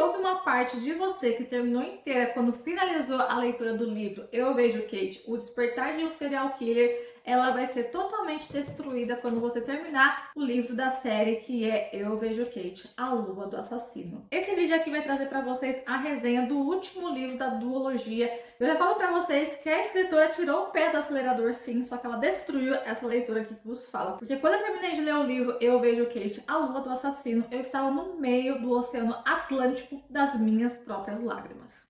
houve uma parte de você que terminou inteira quando finalizou a leitura do livro Eu Vejo Kate, O Despertar de um Serial Killer, ela vai ser totalmente destruída quando você terminar o livro da série que é Eu Vejo Kate, A Lua do Assassino. Esse vídeo aqui vai trazer para vocês a resenha do último livro da duologia. Eu já falo para vocês que a escritora tirou o pé do acelerador sim, só que ela destruiu essa leitura aqui que vos fala. Porque quando eu terminei de ler o livro Eu Vejo Kate, A Lua do Assassino, eu estava no meio do Oceano Atlântico das minhas próprias lágrimas.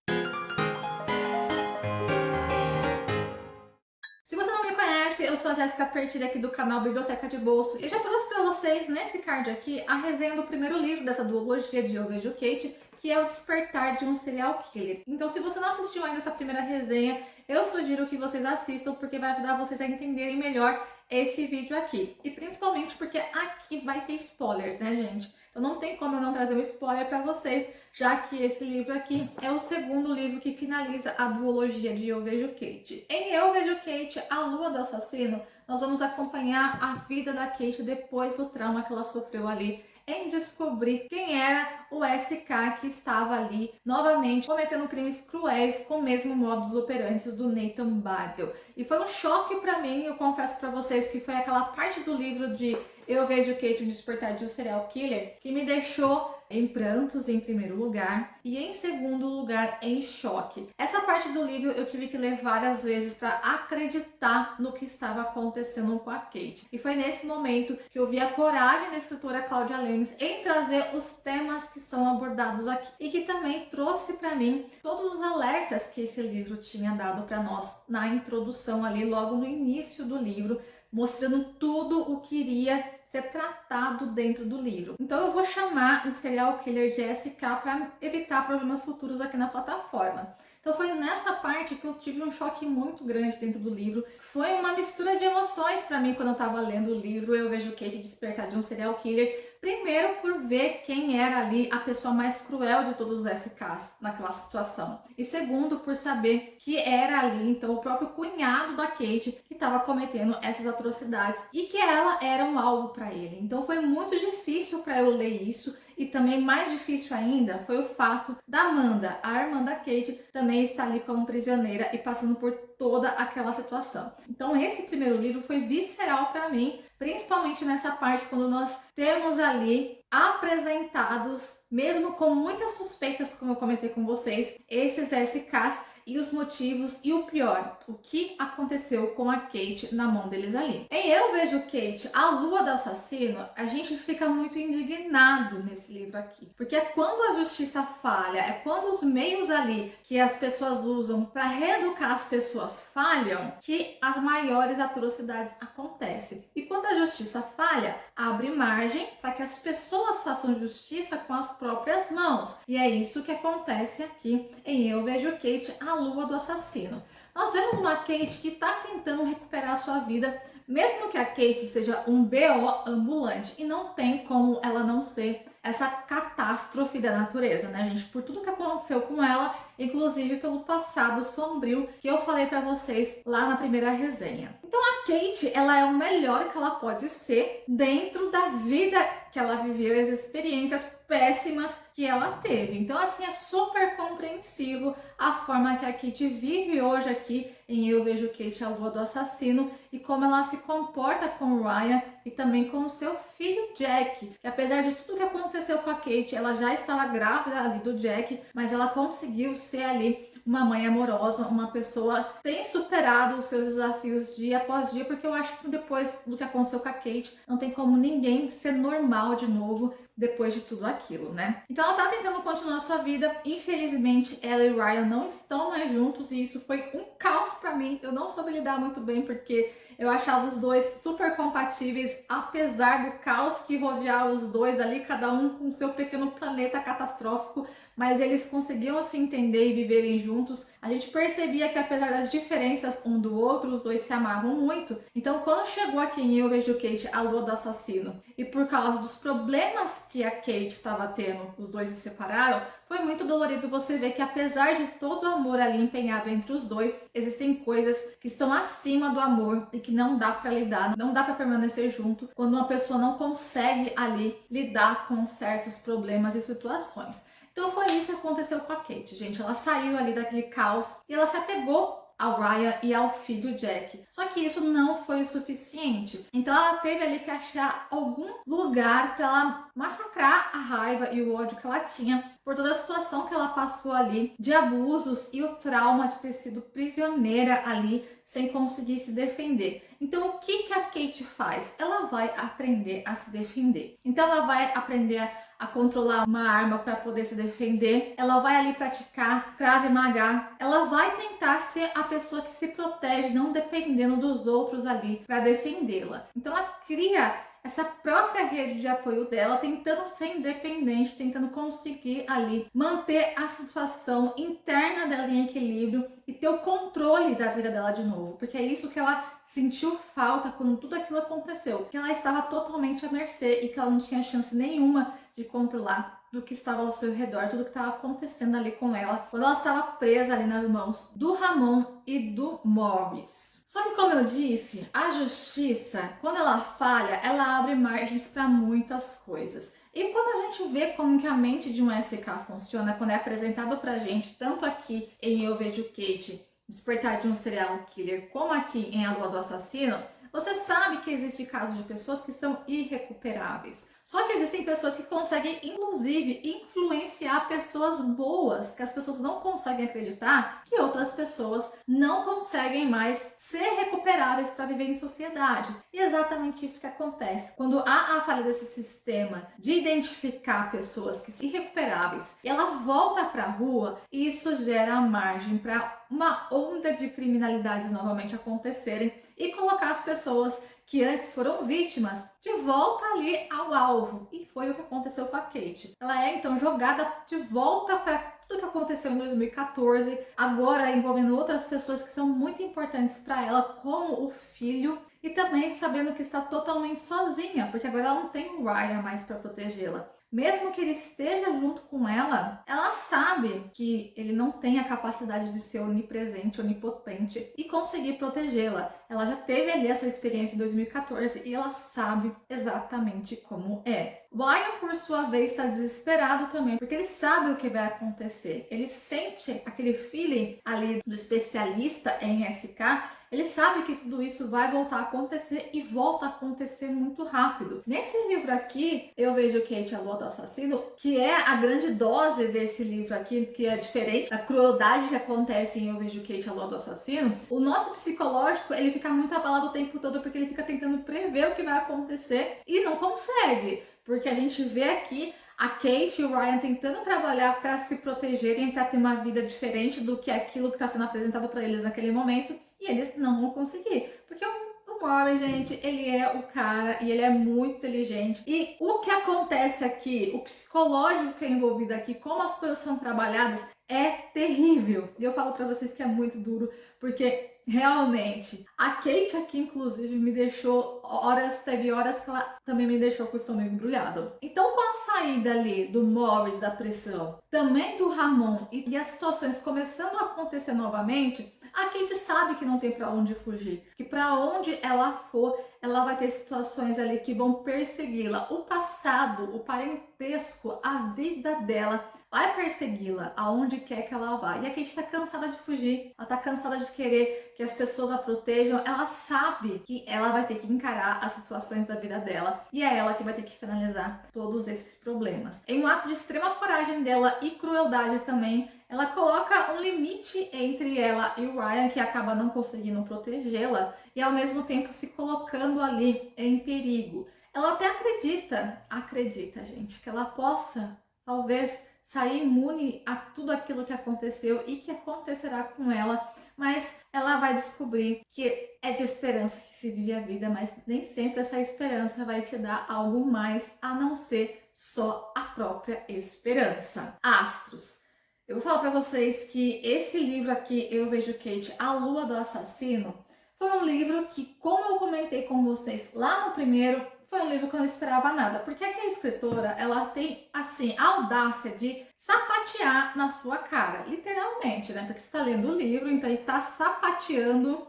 Se você não me conhece, eu sou a Jéssica Pertilha aqui do canal Biblioteca de Bolso e eu já trouxe para vocês nesse card aqui a resenha do primeiro livro dessa duologia de Eu Vejo Kate, que é O Despertar de um Serial Killer. Então, se você não assistiu ainda essa primeira resenha, eu sugiro que vocês assistam porque vai ajudar vocês a entenderem melhor esse vídeo aqui. E principalmente porque aqui vai ter spoilers, né, gente? Então não tem como eu não trazer um spoiler para vocês, já que esse livro aqui é o segundo livro que finaliza a duologia de Eu Vejo Kate. Em Eu Vejo Kate, A Lua do Assassino, nós vamos acompanhar a vida da Kate depois do trauma que ela sofreu ali em descobrir quem era o SK que estava ali novamente cometendo crimes cruéis com o mesmo modus operandi do Nathan Bartel. E foi um choque para mim, eu confesso para vocês que foi aquela parte do livro de Eu Vejo Kate, O Despertar de um Serial Killer, que me deixou em prantos em primeiro lugar e em segundo lugar em choque. Essa parte do livro eu tive que ler várias vezes para acreditar no que estava acontecendo com a Kate. E foi nesse momento que eu vi a coragem da escritora Claudia Lemes em trazer os temas que são abordados aqui e que também trouxe para mim todos os alertas que esse livro tinha dado para nós na introdução ali, logo no início do livro, mostrando tudo o que iria ser tratado dentro do livro. Então eu vou chamar o serial killer de SK para evitar problemas futuros aqui na plataforma. Então foi nessa parte que eu tive um choque muito grande dentro do livro. Foi uma mistura de emoções para mim quando eu estava lendo o livro Eu Vejo Kate Despertar de um Serial Killer. Primeiro por ver quem era ali a pessoa mais cruel de todos os SKs naquela situação. E segundo por saber que era ali então o próprio cunhado da Kate que estava cometendo essas atrocidades e que ela era um alvo para ele. Então foi muito difícil para eu ler isso. E também mais difícil ainda foi o fato da Amanda, a irmã da Kate, também estar ali como prisioneira e passando por toda aquela situação. Então esse primeiro livro foi visceral para mim, principalmente nessa parte quando nós temos ali apresentados, mesmo com muitas suspeitas, como eu comentei com vocês, esses SKs e os motivos e o pior, o que aconteceu com a Kate na mão deles ali. Em Eu Vejo Kate, A Lua do Assassino, a gente fica muito indignado nesse livro aqui, porque é quando a justiça falha, é quando os meios ali que as pessoas usam para reeducar as pessoas falham, que as maiores atrocidades acontecem. E quando a justiça falha, abre margem para que as pessoas façam justiça com as próprias mãos. E é isso que acontece aqui em Eu Vejo Kate, A Lua do Assassino. Nós vemos uma Kate que está tentando recuperar a sua vida, mesmo que a Kate seja um BO ambulante, e não tem como ela não ser essa catástrofe da natureza, né, gente? Por tudo que aconteceu com ela, inclusive pelo passado sombrio que eu falei pra vocês lá na primeira resenha. Então a Kate, ela é o melhor que ela pode ser dentro da vida que ela viveu e as experiências péssimas que ela teve. Então assim, é super compreensivo a forma que a Kate vive hoje aqui em Eu Vejo Kate, A Lua do Assassino, e como ela se comporta com o Ryan e também com o seu filho Jack. E apesar de tudo que aconteceu com a Kate, ela já estava grávida ali do Jack, mas ela conseguiu ser ali uma mãe amorosa, uma pessoa que tem superado os seus desafios dia após dia, porque eu acho que depois do que aconteceu com a Kate, não tem como ninguém ser normal de novo depois de tudo aquilo, né? Então ela tá tentando continuar a sua vida. Infelizmente, ela e o Ryan não estão mais juntos e isso foi um caos pra mim. Eu não soube lidar muito bem porque eu achava os dois super compatíveis, apesar do caos que rodeava os dois ali, cada um com seu pequeno planeta catastrófico, mas eles conseguiam se entender e viverem juntos. A gente percebia que apesar das diferenças um do outro, os dois se amavam muito. Então quando chegou aqui em Eu Vejo Kate, A Lua do Assassino, e por causa dos problemas que a Kate estava tendo, os dois se separaram, foi muito dolorido você ver que apesar de todo o amor ali empenhado entre os dois, existem coisas que estão acima do amor e que não dá para lidar, não dá para permanecer junto quando uma pessoa não consegue ali lidar com certos problemas e situações. Então foi isso aconteceu com a Kate, gente. Ela saiu ali daquele caos e ela se apegou ao Ryan e ao filho Jack. Só que isso não foi o suficiente. Então ela teve ali que achar algum lugar para ela massacrar a raiva e o ódio que ela tinha por toda a situação que ela passou ali de abusos e o trauma de ter sido prisioneira ali sem conseguir se defender. Então o que a Kate faz? Ela vai aprender a se defender. Então ela vai aprender a controlar uma arma para poder se defender, ela vai ali praticar Krav Maga, ela vai tentar ser a pessoa que se protege, não dependendo dos outros ali para defendê-la. Então ela cria essa própria rede de apoio dela, tentando ser independente, tentando conseguir ali manter a situação interna dela em equilíbrio e ter o controle da vida dela de novo, porque é isso que ela sentiu falta quando tudo aquilo aconteceu, que ela estava totalmente à mercê e que ela não tinha chance nenhuma de controlar do que estava ao seu redor, tudo que estava acontecendo ali com ela, quando ela estava presa ali nas mãos do Ramon e do Morris. Só que, como eu disse, a justiça, quando ela falha, ela abre margens para muitas coisas. E quando a gente vê como que a mente de um SK funciona, quando é apresentado pra gente, tanto aqui em Eu Vejo Kate, Despertar de um Serial Killer, como aqui em A Lua do Assassino, você sabe que existe casos de pessoas que são irrecuperáveis. Só que existem pessoas que conseguem, inclusive, influenciar pessoas boas, que as pessoas não conseguem acreditar que outras pessoas não conseguem mais ser recuperáveis para viver em sociedade. E é exatamente isso que acontece. Quando há a falha desse sistema de identificar pessoas que são irrecuperáveis e ela volta para a rua, isso gera margem para uma onda de criminalidades novamente acontecerem e colocar as pessoas que antes foram vítimas de volta ali ao alvo. E foi o que aconteceu com a Kate. Ela é então jogada de volta para tudo que aconteceu em 2014, agora envolvendo outras pessoas que são muito importantes para ela, como o filho, e também sabendo que está totalmente sozinha, porque agora ela não tem o Ryan mais para protegê-la. Mesmo que ele esteja junto com ela, ela sabe que ele não tem a capacidade de ser onipresente, onipotente e conseguir protegê-la. Ela já teve ali a sua experiência em 2014 e ela sabe exatamente como é. Ryan, por sua vez, está desesperado também, porque ele sabe o que vai acontecer. Ele sente aquele feeling ali do especialista em SK. Ele sabe que tudo isso vai voltar a acontecer e volta a acontecer muito rápido. Nesse livro aqui, Eu Vejo Kate, A Lua do Assassino, que é a grande dose desse livro aqui, que é diferente da crueldade que acontece em Eu Vejo Kate, A Lua do Assassino, o nosso psicológico, ele fica muito abalado o tempo todo porque ele fica tentando prever o que vai acontecer e não consegue. Porque a gente vê aqui a Kate e o Ryan tentando trabalhar para se protegerem, para ter uma vida diferente do que aquilo que está sendo apresentado para eles naquele momento, e eles não vão conseguir, porque o Morris, gente, ele é o cara e ele é muito inteligente. E o que acontece aqui, o psicológico que é envolvido aqui, como as coisas são trabalhadas, é terrível. E eu falo pra vocês que é muito duro, porque realmente a Kate aqui, inclusive, me deixou horas, teve horas que ela também me deixou com o estômago embrulhado. Então, com a saída ali do Morris da pressão, também do Ramon e as situações começando a acontecer novamente, a Kate sabe que não tem para onde fugir, que para onde ela for, ela vai ter situações ali que vão persegui-la. O passado, o parentesco, a vida dela vai persegui-la aonde quer que ela vá. E a Kate tá cansada de fugir, ela tá cansada de querer que as pessoas a protejam. Ela sabe que ela vai ter que encarar as situações da vida dela e é ela que vai ter que finalizar todos esses problemas. Em um ato de extrema coragem dela e crueldade também, ela coloca um limite entre ela e o Ryan, que acaba não conseguindo protegê-la e ao mesmo tempo se colocando ali em perigo. Ela até acredita, gente, que ela possa, talvez, sair imune a tudo aquilo que aconteceu e que acontecerá com ela, mas ela vai descobrir que é de esperança que se vive a vida, mas nem sempre essa esperança vai te dar algo mais a não ser só a própria esperança. Astros. Eu vou falar para vocês que esse livro aqui, Eu Vejo Kate, A Lua do Assassino, foi um livro que, como eu comentei com vocês lá no primeiro, foi um livro que eu não esperava nada. Porque aqui a escritora, ela tem, assim, a audácia de sapatear na sua cara. Literalmente, né? Porque você está lendo o livro, então ele está sapateando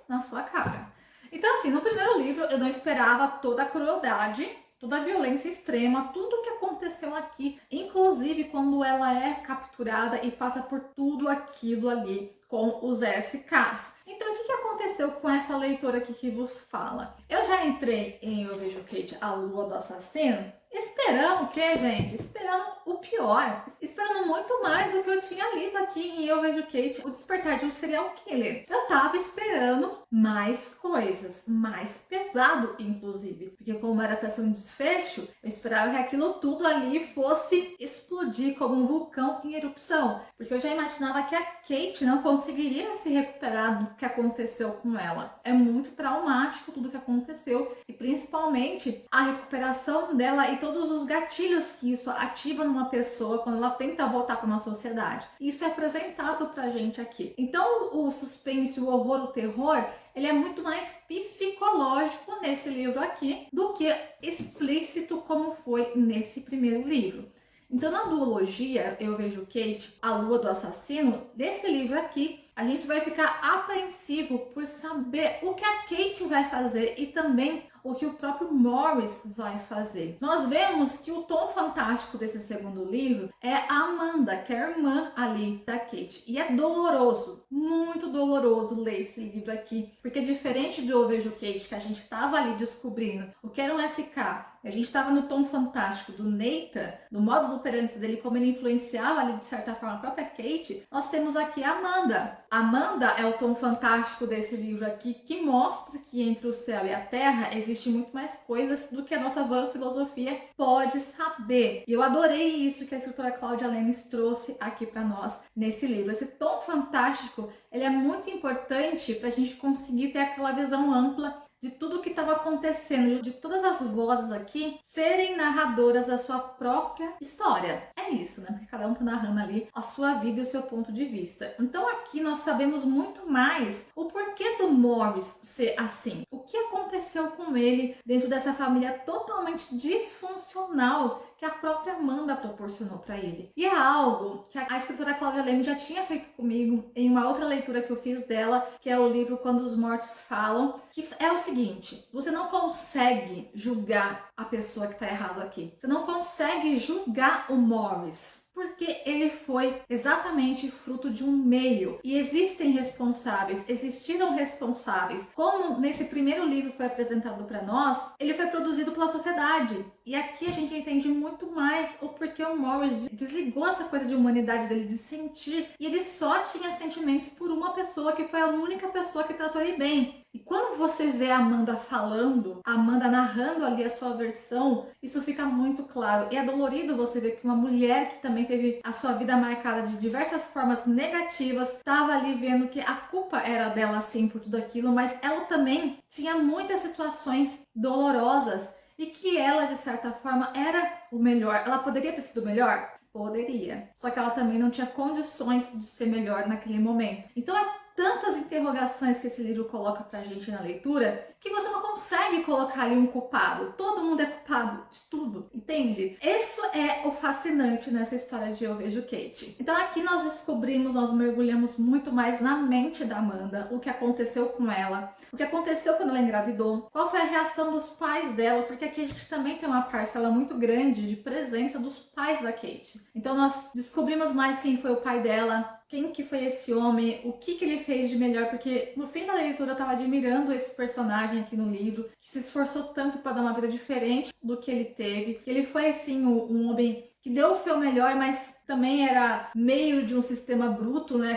na sua cara. Então, assim, no primeiro livro eu não esperava toda a crueldade toda a violência extrema, tudo o que aconteceu aqui, inclusive quando ela é capturada e passa por tudo aquilo ali com os SKs. Então, o que aconteceu com essa leitora aqui que vos fala? Eu já entrei em Eu Vejo Kate, A Lua do Assassino, esperando o quê, gente? Esperando o pior. Esperando muito mais do que eu tinha lido aqui em Eu Vejo Kate, O Despertar de um Serial Killer. Eu tava esperando mais coisas, mais pesado, inclusive. Porque como era pra ser um desfecho, eu esperava que aquilo tudo ali fosse explodir como um vulcão em erupção. Porque eu já imaginava que a Kate não conseguiria se recuperar do que aconteceu com ela. É muito traumático tudo que aconteceu. E principalmente a recuperação dela e todos os gatilhos que isso ativa numa pessoa quando ela tenta voltar para uma sociedade. Isso é apresentado pra gente aqui. Então o suspense, o horror, o terror, ele é muito mais psicológico nesse livro aqui do que explícito como foi nesse primeiro livro. Então, na duologia, Eu Vejo Kate, A Lua do Assassino, desse livro aqui, a gente vai ficar apreensivo por saber o que a Kate vai fazer e também o que o próprio Morris vai fazer. Nós vemos que o tom fantástico desse segundo livro é a Amanda, que é a irmã ali da Kate. E é doloroso, muito doloroso ler esse livro aqui, porque diferente do Eu Vejo Kate, que a gente estava ali descobrindo o que era um SK, a gente estava no tom fantástico do Nathan, do modus operandi dele, como ele influenciava ali de certa forma a própria Kate, nós temos aqui a Amanda. Amanda é o tom fantástico desse livro aqui, que mostra que entre o céu e a terra existe muito mais coisas do que a nossa vã filosofia pode saber. E eu adorei isso que a escritora Cláudia Lemes trouxe aqui para nós nesse livro. Esse tom fantástico, ele é muito importante para a gente conseguir ter aquela visão ampla de tudo o que estava acontecendo, de todas as vozes aqui serem narradoras da sua própria história. É isso, né? Porque cada um tá narrando ali a sua vida e o seu ponto de vista. Então aqui nós sabemos muito mais o porquê do Morris ser assim. O que aconteceu com ele dentro dessa família totalmente disfuncional que a própria Amanda proporcionou para ele. E é algo que a escritora Cláudia Lemes já tinha feito comigo em uma outra leitura que eu fiz dela, que é o livro Quando os Mortos Falam, que é o seguinte: você não consegue julgar a pessoa que está errado aqui. Você não consegue julgar o Morris, porque ele foi exatamente fruto de um meio. E existem responsáveis, existiram responsáveis. Como nesse primeiro livro foi apresentado para nós, ele foi produzido pela sociedade. E aqui a gente entende muito mais o porquê o Morris desligou essa coisa de humanidade dele, de sentir. E ele só tinha sentimentos por uma pessoa, que foi a única pessoa que tratou ele bem. E quando você vê a Amanda falando, a Amanda narrando ali a sua versão, isso fica muito claro. E é dolorido você ver que uma mulher que também teve a sua vida marcada de diversas formas negativas, estava ali vendo que a culpa era dela sim por tudo aquilo, mas ela também tinha muitas situações dolorosas e que ela, de certa forma, era o melhor. Ela poderia ter sido melhor? Poderia. Só que ela também não tinha condições de ser melhor naquele momento. Então é tantas interrogações que esse livro coloca pra gente na leitura que você não consegue colocar ali um culpado. Todo mundo é culpado de tudo, entende? Isso é o fascinante nessa história de Eu Vejo Kate. Então aqui nós descobrimos, nós mergulhamos muito mais na mente da Amanda, o que aconteceu com ela, o que aconteceu quando ela engravidou, qual foi a reação dos pais dela, porque aqui a gente também tem uma parcela muito grande de presença dos pais da Kate. Então nós descobrimos mais quem foi o pai dela, quem que foi esse homem, o que ele fez de melhor, porque no fim da leitura eu tava admirando esse personagem aqui no livro, que se esforçou tanto para dar uma vida diferente do que ele teve. Ele foi, assim, um homem que deu o seu melhor, mas também era meio de um sistema bruto, né?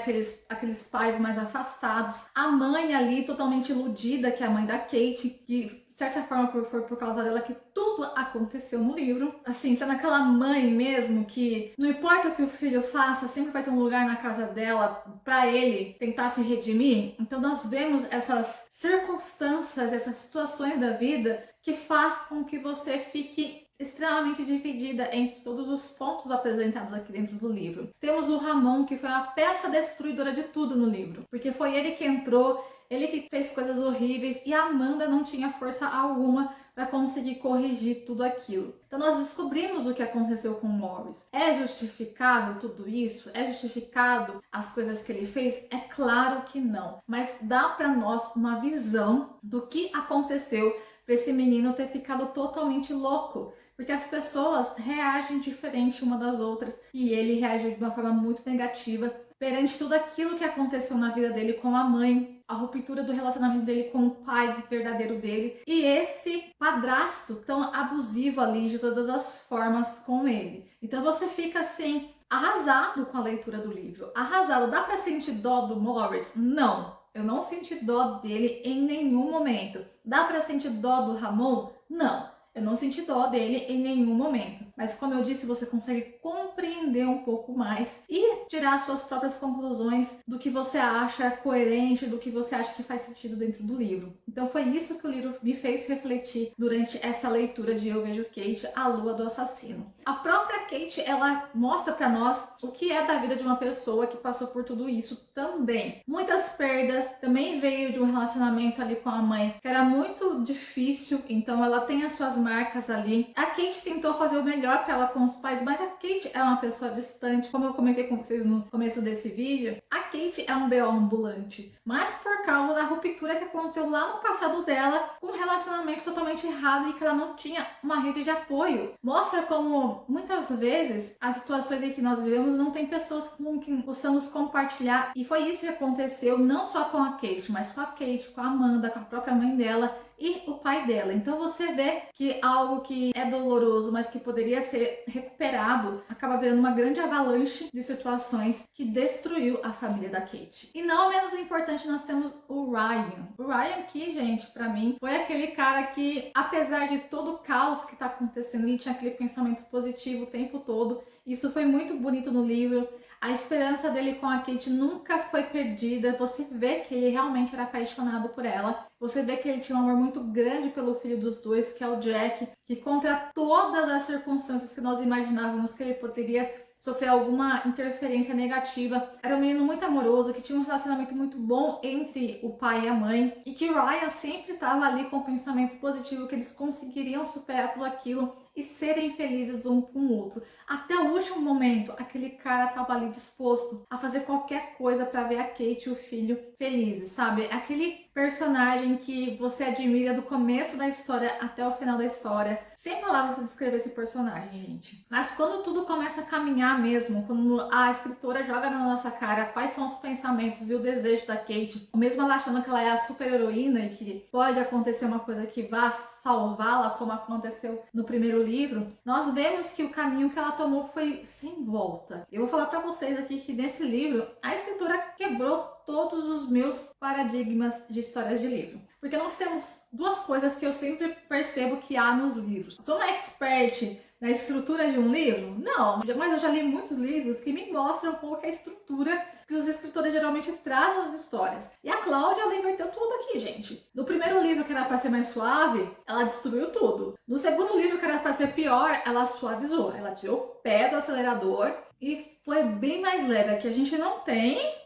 Aqueles pais mais afastados. A mãe ali, totalmente iludida, que é a mãe da Kate, que de certa forma foi por causa dela que tudo aconteceu no livro. Assim, sendo aquela mãe mesmo que não importa o que o filho faça, sempre vai ter um lugar na casa dela pra ele tentar se redimir. Então nós vemos essas circunstâncias, essas situações da vida que faz com que você fique extremamente dividida entre todos os pontos apresentados aqui dentro do livro. Temos o Ramon, que foi a peça destruidora de tudo no livro, porque foi ele que entrou, ele que fez coisas horríveis e a Amanda não tinha força alguma para conseguir corrigir tudo aquilo. Então nós descobrimos o que aconteceu com o Morris. É justificável tudo isso? É justificado as coisas que ele fez? É claro que não. Mas dá para nós uma visão do que aconteceu, para esse menino ter ficado totalmente louco. Porque as pessoas reagem diferente uma das outras e ele reagiu de uma forma muito negativa perante tudo aquilo que aconteceu na vida dele com a mãe, a ruptura do relacionamento dele com o pai verdadeiro dele e esse padrasto tão abusivo ali de todas as formas com ele. Então você fica assim, arrasado com a leitura do livro, arrasado. Dá pra sentir dó do Morris? Não, eu não senti dó dele em nenhum momento. Dá pra sentir dó do Ramon? Não. Eu não senti dó dele em nenhum momento. Mas como eu disse, você consegue compreender um pouco mais e tirar suas próprias conclusões do que você acha coerente, do que você acha que faz sentido dentro do livro. Então foi isso que o livro me fez refletir durante essa leitura de Eu Vejo Kate, A Lua do Assassino. A própria Kate, ela mostra pra nós o que é da vida de uma pessoa que passou por tudo isso também. Muitas perdas, também veio de um relacionamento ali com a mãe que era muito difícil, então ela tem as suas marcas ali. A Kate tentou fazer o melhor para ela com os pais, mas a Kate é uma pessoa distante, como eu comentei com vocês no começo desse vídeo. A Kate é um BO ambulante, mas por causa da ruptura que aconteceu lá no passado dela, com um relacionamento totalmente errado e que ela não tinha uma rede de apoio. Mostra como muitas vezes as situações em que nós vivemos não tem pessoas com quem possamos compartilhar, e foi isso que aconteceu não só com a Kate, mas com a Kate, com a Amanda, com a própria mãe dela e o pai dela. Então você vê que algo que é doloroso, mas que poderia ser recuperado, acaba virando uma grande avalanche de situações que destruiu a família da Kate. E não menos importante, nós temos o Ryan. O Ryan aqui, gente, pra mim, foi aquele cara que, apesar de todo o caos que tá acontecendo, ele tinha aquele pensamento positivo o tempo todo. Isso foi muito bonito no livro. A esperança dele com a Kate nunca foi perdida. Você vê que ele realmente era apaixonado por ela. Você vê que ele tinha um amor muito grande pelo filho dos dois, que é o Jack, que contra todas as circunstâncias que nós imaginávamos que ele poderia sofrer alguma interferência negativa, era um menino muito amoroso, que tinha um relacionamento muito bom entre o pai e a mãe, e que Ryan sempre estava ali com o pensamento positivo, que eles conseguiriam superar tudo aquilo e serem felizes um com o outro. Até o último momento, aquele cara estava ali disposto a fazer qualquer coisa para ver a Kate e o filho felizes, sabe? Aquele personagem que você admira do começo da história até o final da história. Sem palavras para descrever esse personagem, gente. Mas quando tudo começa a caminhar mesmo, quando a escritora joga na nossa cara quais são os pensamentos e o desejo da Kate, mesmo ela achando que ela é a super heroína e que pode acontecer uma coisa que vá salvá-la, como aconteceu no primeiro livro, nós vemos que o caminho que ela tomou foi sem volta. Eu vou falar para vocês aqui que nesse livro a escritora quebrou todos os meus paradigmas de histórias de livro. Porque nós temos duas coisas que eu sempre percebo que há nos livros. Sou uma expert na estrutura de um livro? Não, mas eu já li muitos livros que me mostram um pouco a estrutura que os escritores geralmente trazem nas histórias. E a Cláudia, ela inverteu tudo aqui, gente. No primeiro livro, que era para ser mais suave, ela destruiu tudo. No segundo livro, que era para ser pior, ela suavizou. Ela tirou o pé do acelerador e foi bem mais leve. Aqui a gente não tem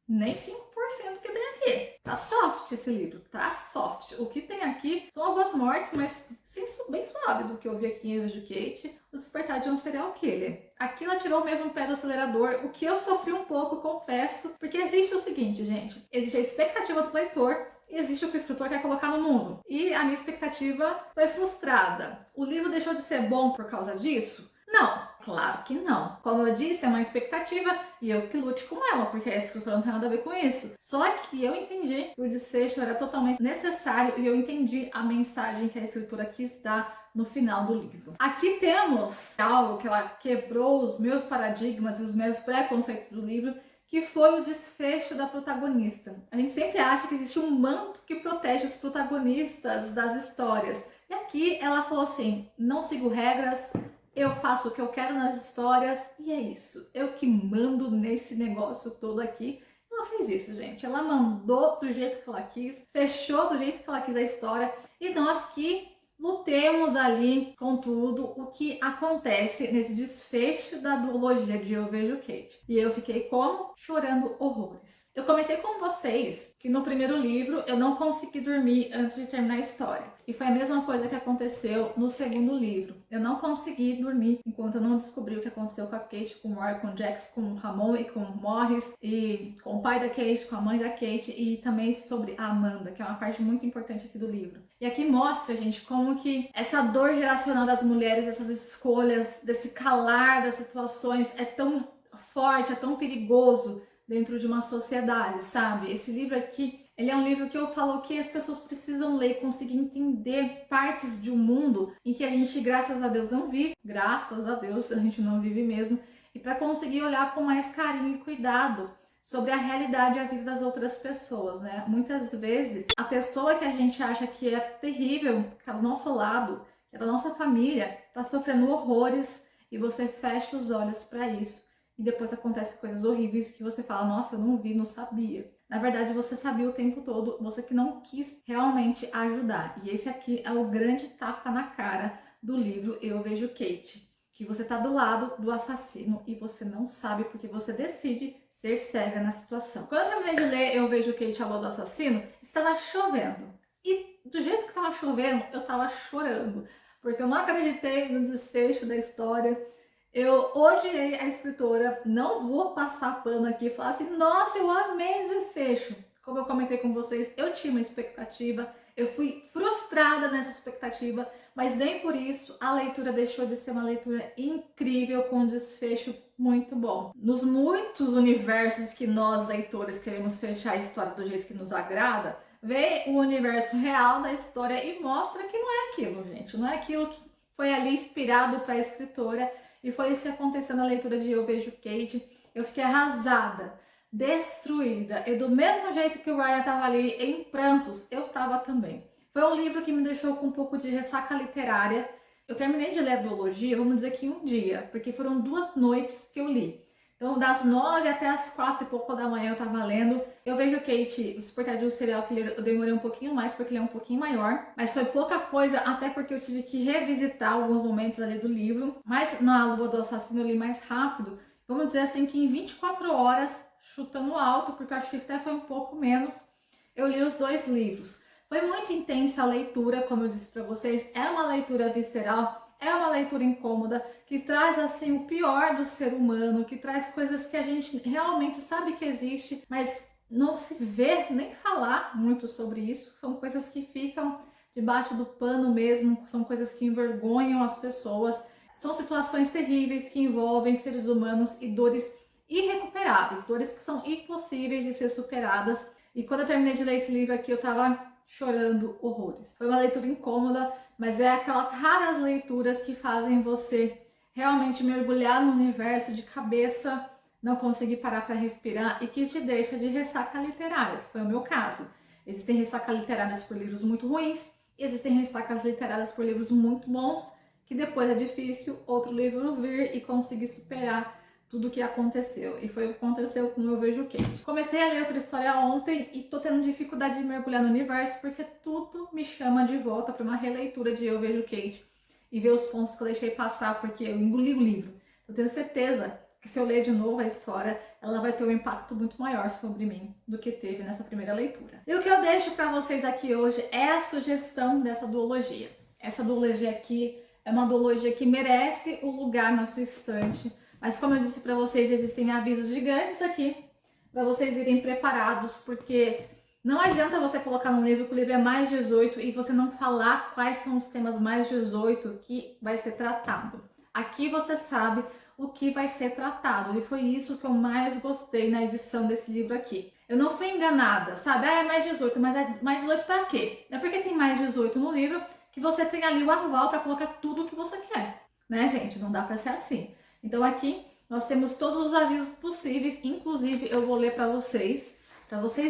nem 5% que tem aqui. Tá soft esse livro, tá soft. O que tem aqui são algumas mortes, mas bem suave do que eu vi aqui em Eu Vejo Kate, o despertar de um serial killer. Aqui ela tirou mesmo o pé do acelerador, o que eu sofri um pouco, confesso, porque existe o seguinte, gente, existe a expectativa do leitor e existe o que o escritor quer colocar no mundo. E a minha expectativa foi frustrada. O livro deixou de ser bom por causa disso? Não, claro que não. Como eu disse, é uma expectativa e eu que lute com ela, porque a escritora não tem nada a ver com isso. Só que eu entendi que o desfecho era totalmente necessário e eu entendi a mensagem que a escritora quis dar no final do livro. Aqui temos algo que ela quebrou os meus paradigmas e os meus preconceitos do livro, que foi o desfecho da protagonista. A gente sempre acha que existe um manto que protege os protagonistas das histórias. E aqui ela falou assim, não sigo regras, eu faço o que eu quero nas histórias e é isso. Eu que mando nesse negócio todo aqui. Ela fez isso, gente. Ela mandou do jeito que ela quis, fechou do jeito que ela quis a história e nós que lutemos ali com tudo o que acontece nesse desfecho da duologia de Eu Vejo Kate. E eu fiquei como? Chorando horrores. Eu comentei com vocês que no primeiro livro eu não consegui dormir antes de terminar a história. E foi a mesma coisa que aconteceu no segundo livro. Eu não consegui dormir enquanto eu não descobri o que aconteceu com a Kate, com o Rory, com o Jax, com o Ramon e com o Morris, e com o pai da Kate, com a mãe da Kate, e também sobre a Amanda, que é uma parte muito importante aqui do livro. E aqui mostra, gente, como que essa dor geracional das mulheres, essas escolhas, desse calar das situações é tão forte, é tão perigoso dentro de uma sociedade, sabe? Esse livro aqui, ele é um livro que eu falo que as pessoas precisam ler, conseguir entender partes de um mundo em que a gente, graças a Deus, não vive. Graças a Deus, a gente não vive mesmo. E para conseguir olhar com mais carinho e cuidado sobre a realidade e a vida das outras pessoas, né? Muitas vezes, a pessoa que a gente acha que é terrível, que tá do nosso lado, que é da nossa família, tá sofrendo horrores e você fecha os olhos para isso. E depois acontecem coisas horríveis que você fala, nossa, eu não vi, não sabia. Na verdade, você sabia o tempo todo, você que não quis realmente ajudar. E esse aqui é o grande tapa na cara do livro Eu Vejo Kate. Que você tá do lado do assassino e você não sabe porque você decide ser cega na situação. Quando eu terminei de ler Eu Vejo Kate, a Lua do Assassino, estava chovendo. E do jeito que estava chovendo, eu estava chorando. Porque eu não acreditei no desfecho da história. Eu odiei a escritora, não vou passar pano aqui e falar assim, nossa, eu amei o desfecho. Como eu comentei com vocês, eu tinha uma expectativa, eu fui frustrada nessa expectativa, mas nem por isso a leitura deixou de ser uma leitura incrível, com um desfecho muito bom. Nos muitos universos que nós, leitores, queremos fechar a história do jeito que nos agrada, vem o universo real da história e mostra que não é aquilo, gente. Não é aquilo que foi ali inspirado para a escritora. E foi isso que aconteceu na leitura de Eu Vejo Kate. Eu fiquei arrasada, destruída. E do mesmo jeito que o Ryan estava ali em prantos, eu estava também. Foi um livro que me deixou com um pouco de ressaca literária. Eu terminei de ler a duologia, vamos dizer que em um dia, porque foram 2 noites que eu li. Então, das 9 até as 4 e pouco da manhã eu tava lendo. Eu Vejo Kate, o Despertar de um Serial Killer, eu demorei um pouquinho mais, porque ele é um pouquinho maior. Mas foi pouca coisa, até porque eu tive que revisitar alguns momentos ali do livro. Mas na Lua do Assassino eu li mais rápido. Vamos dizer assim que em 24 horas, chutando alto, porque eu acho que até foi um pouco menos, eu li os 2 livros. Foi muito intensa a leitura, como eu disse pra vocês. É uma leitura visceral. É uma leitura incômoda, que traz assim o pior do ser humano, que traz coisas que a gente realmente sabe que existe, mas não se vê nem falar muito sobre isso. São coisas que ficam debaixo do pano mesmo, são coisas que envergonham as pessoas. São situações terríveis que envolvem seres humanos e dores irrecuperáveis, dores que são impossíveis de ser superadas. E quando eu terminei de ler esse livro aqui, eu tava chorando horrores. Foi uma leitura incômoda, mas é aquelas raras leituras que fazem você realmente mergulhar no universo de cabeça, não conseguir parar para respirar e que te deixa de ressaca literária, que foi o meu caso. Existem ressacas literárias por livros muito ruins, e existem ressacas literárias por livros muito bons, que depois é difícil outro livro vir e conseguir superar tudo o que aconteceu. E foi o que aconteceu com Eu Vejo Kate. Comecei a ler outra história ontem e tô tendo dificuldade de mergulhar no universo porque tudo me chama de volta para uma releitura de Eu Vejo Kate e ver os pontos que eu deixei passar porque eu engoli o livro. Eu tenho certeza que se eu ler de novo a história, ela vai ter um impacto muito maior sobre mim do que teve nessa primeira leitura. E o que eu deixo para vocês aqui hoje é a sugestão dessa duologia. Essa duologia aqui é uma duologia que merece o lugar na sua estante. Mas como eu disse para vocês, existem avisos gigantes aqui para vocês irem preparados, porque não adianta você colocar no livro que o livro é mais 18 e você não falar quais são os temas mais 18 que vai ser tratado. Aqui você sabe o que vai ser tratado e foi isso que eu mais gostei na edição desse livro aqui. Eu não fui enganada, sabe? Ah, é mais 18, mas é mais 18 para quê? É porque tem mais 18 no livro que você tem ali o aval para colocar tudo o que você quer, né, gente? Não dá para ser assim. Então aqui nós temos todos os avisos possíveis, inclusive eu vou ler para vocês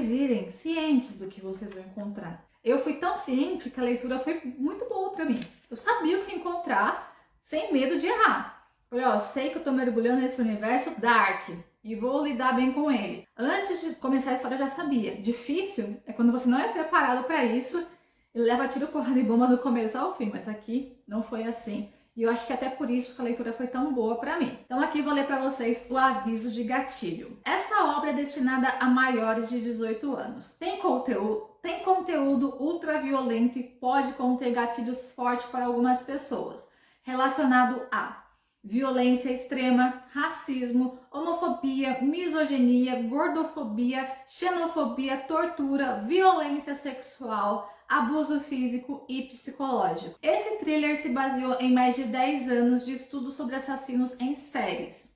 irem cientes do que vocês vão encontrar. Eu fui tão ciente que a leitura foi muito boa para mim. Eu sabia o que encontrar sem medo de errar. Falei, ó, sei que eu tô mergulhando nesse universo dark e vou lidar bem com ele. Antes de começar a história eu já sabia. Difícil é quando você não é preparado para isso e leva tiro, porrada e bomba do começo ao fim, mas aqui não foi assim. E eu acho que até por isso que a leitura foi tão boa para mim. Então aqui vou ler para vocês o aviso de gatilho. Esta obra é destinada a maiores de 18 anos. Tem conteúdo ultraviolento e pode conter gatilhos fortes para algumas pessoas, relacionado a violência extrema, racismo, homofobia, misoginia, gordofobia, xenofobia, tortura, violência sexual, abuso físico e psicológico. Esse thriller se baseou em mais de 10 anos de estudos sobre assassinos em séries.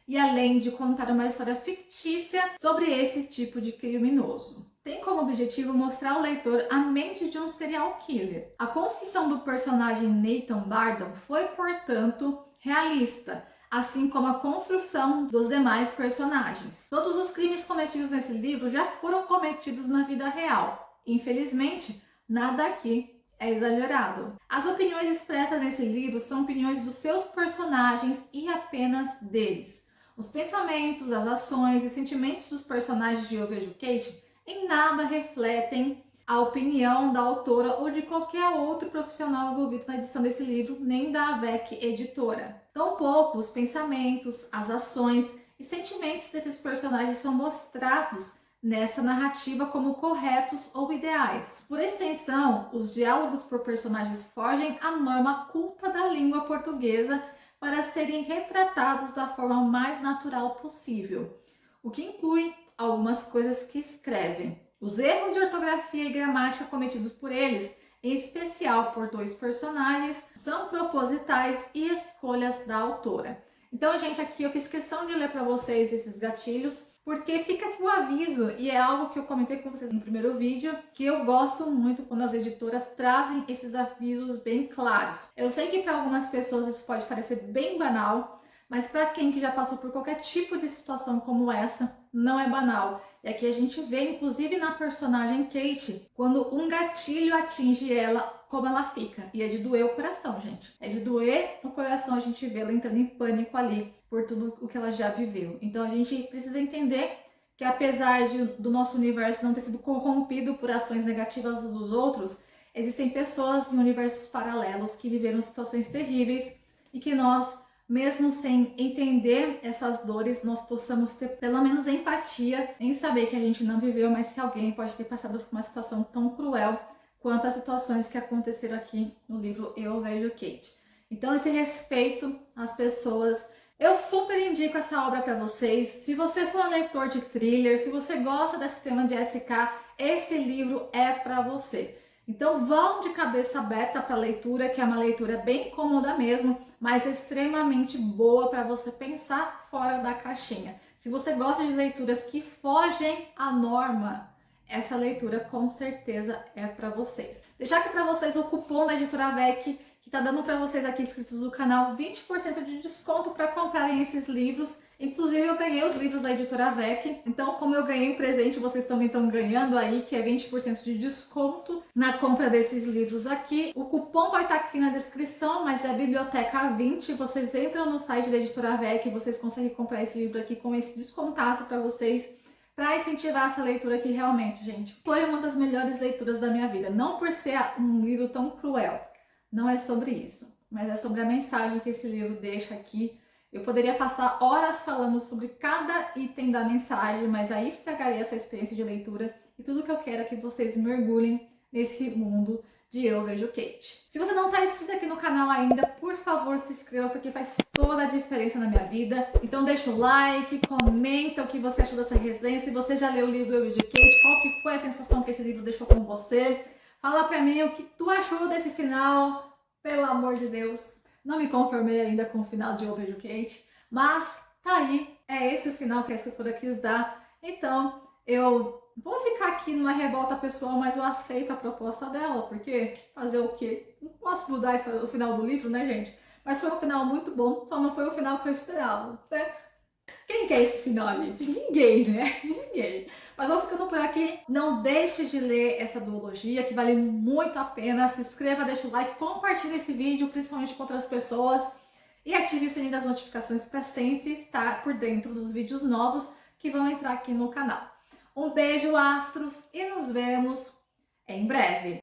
E além de contar uma história fictícia sobre esse tipo de criminoso. Tem como objetivo mostrar ao leitor a mente de um serial killer. A construção do personagem Nathan Bardon foi, portanto, realista, assim como a construção dos demais personagens. Todos os crimes cometidos nesse livro já foram cometidos na vida real. Infelizmente, nada aqui é exagerado. As opiniões expressas nesse livro são opiniões dos seus personagens e apenas deles. Os pensamentos, as ações e sentimentos dos personagens de Eu Vejo Kate em nada refletem a opinião da autora ou de qualquer outro profissional envolvido na edição desse livro, nem da AVEC editora. Tampouco os pensamentos, as ações e sentimentos desses personagens são mostrados nessa narrativa como corretos ou ideais. Por extensão, os diálogos por personagens fogem à norma culta da língua portuguesa para serem retratados da forma mais natural possível, o que inclui algumas coisas que escrevem. Os erros de ortografia e gramática cometidos por eles, em especial por dois personagens, são propositais e escolhas da autora. Então, gente, aqui eu fiz questão de ler para vocês esses gatilhos, porque fica aqui o aviso, e é algo que eu comentei com vocês no primeiro vídeo, que eu gosto muito quando as editoras trazem esses avisos bem claros. Eu sei que para algumas pessoas isso pode parecer bem banal, mas para quem que já passou por qualquer tipo de situação como essa, não é banal. E aqui a gente vê, inclusive na personagem Kate, quando um gatilho atinge ela, como ela fica. E é de doer o coração, gente. É de doer o coração a gente vê ela entrando em pânico ali, por tudo o que ela já viveu. Então a gente precisa entender que apesar do nosso universo não ter sido corrompido por ações negativas dos outros, existem pessoas em universos paralelos que viveram situações terríveis e que nós, mesmo sem entender essas dores, nós possamos ter pelo menos empatia em saber que a gente não viveu, mas que alguém pode ter passado por uma situação tão cruel quanto as situações que aconteceram aqui no livro Eu Vejo Kate. Então, esse respeito às pessoas, eu super indico essa obra para vocês. Se você for um leitor de thriller, se você gosta desse tema de SK, esse livro é para você. Então vão de cabeça aberta para a leitura, que é uma leitura bem cômoda mesmo, mas extremamente boa para você pensar fora da caixinha. Se você gosta de leituras que fogem à norma, essa leitura com certeza é para vocês. Deixar aqui para vocês o cupom da Editora AVEC, que está dando para vocês aqui inscritos no canal 20% de desconto para comprarem esses livros. Inclusive eu ganhei os livros da Editora AVEC, então como eu ganhei um presente, vocês também estão ganhando aí, que é 20% de desconto na compra desses livros aqui. O cupom vai estar aqui na descrição, mas é Biblioteca 20, vocês entram no site da Editora AVEC e vocês conseguem comprar esse livro aqui com esse descontaço para vocês, para incentivar essa leitura que realmente, gente, foi uma das melhores leituras da minha vida. Não por ser um livro tão cruel, não é sobre isso, mas é sobre a mensagem que esse livro deixa aqui. Eu poderia passar horas falando sobre cada item da mensagem, mas aí estragaria a sua experiência de leitura. E tudo que eu quero é que vocês mergulhem nesse mundo de Eu Vejo Kate. Se você não está inscrito aqui no canal ainda, por favor se inscreva, porque faz toda a diferença na minha vida. Então deixa o like, comenta o que você achou dessa resenha. Se você já leu o livro Eu Vejo Kate, qual que foi a sensação que esse livro deixou com você? Fala pra mim o que tu achou desse final, pelo amor de Deus. Não me conformei ainda com o final de Eu Vejo Kate, mas tá aí, é esse o final que a escritora quis dar. Então, eu vou ficar aqui numa revolta pessoal, mas eu aceito a proposta dela, porque fazer o quê? Não posso mudar o final do livro, né, gente? Mas foi um final muito bom, só não foi o final que eu esperava, né? Quem quer esse final, gente? Ninguém, né? Ninguém. Mas vou ficando por aqui. Não deixe de ler essa duologia, que vale muito a pena. Se inscreva, deixa o like, compartilhe esse vídeo, principalmente com outras pessoas. E ative o sininho das notificações para sempre estar por dentro dos vídeos novos que vão entrar aqui no canal. Um beijo, astros, e nos vemos em breve.